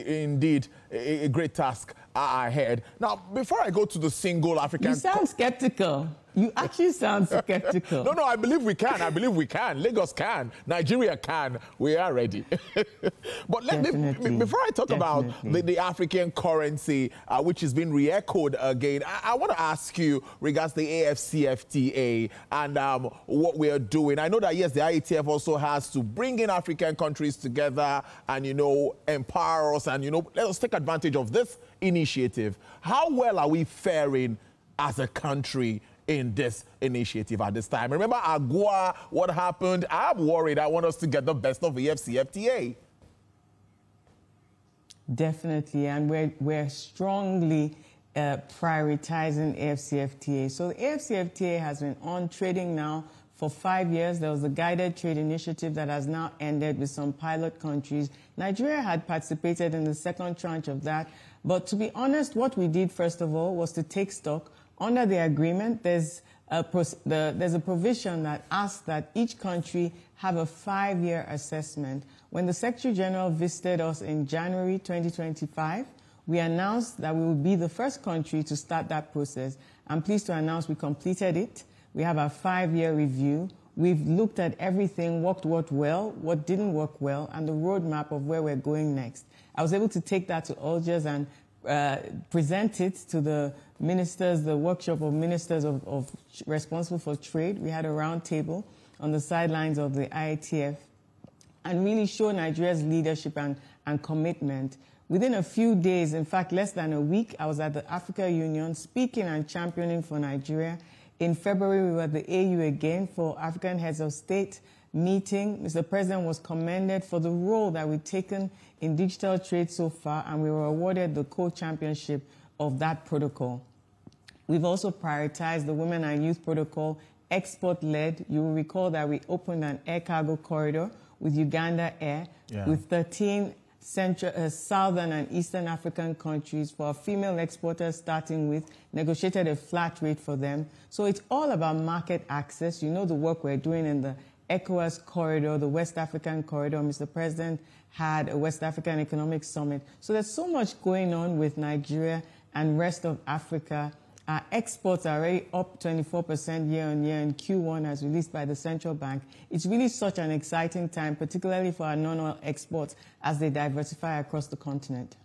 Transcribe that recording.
indeed a great task ahead. Now, before I go to the single African... You sound skeptical. You actually sound skeptical. No, I believe we can. I believe we can. Lagos can. Nigeria can. We are ready. But before I talk about the African currency, which has been re-echoed again, I want to ask you regards the AFCFTA and what we are doing. I know that, yes, the IETF also has to bring in African countries together and, empower us and, let us take advantage of this initiative. How well are we faring as a country in this initiative at this time? Remember AGOA, what happened? I'm worried. I want us to get the best of AFCFTA. Definitely, and we're strongly prioritizing AFCFTA. So the AFCFTA has been on trading now for 5 years. There was a guided trade initiative that has now ended with some pilot countries. Nigeria had participated in the second tranche of that. But to be honest, what we did, first of all, was to take stock. Under the agreement, there's a provision that asks that each country have a 5-year assessment. When the Secretary General visited us in January 2025, we announced that we would be the first country to start that process. I'm pleased to announce we completed it. We have a 5-year review. We've looked at everything, what worked well, what didn't work well, and the roadmap of where we're going next. I was able to take that to Algiers and present it to the ministers, the workshop of ministers responsible for trade. We had a round table on the sidelines of the IETF and really show Nigeria's leadership and commitment. Within a few days, in fact, less than a week, I was at the Africa Union speaking and championing for Nigeria. In February, we were at the AU again for African Heads of State meeting. Mr. President was commended for the role that we've taken in digital trade so far, and we were awarded the co-championship of that protocol. We've also prioritized the Women and Youth Protocol, export-led. You will recall that we opened an air cargo corridor with Uganda Air, with 13 southern and eastern African countries for our female exporters, starting with, negotiated a flat rate for them. So it's all about market access. You know the work we're doing in the ECOWAS corridor, the West African corridor. Mr. President had a West African Economic Summit. So there's so much going on with Nigeria and rest of Africa. Our exports are already up 24% year-on-year in Q1 as released by the central bank. It's really such an exciting time, particularly for our non-oil exports as they diversify across the continent.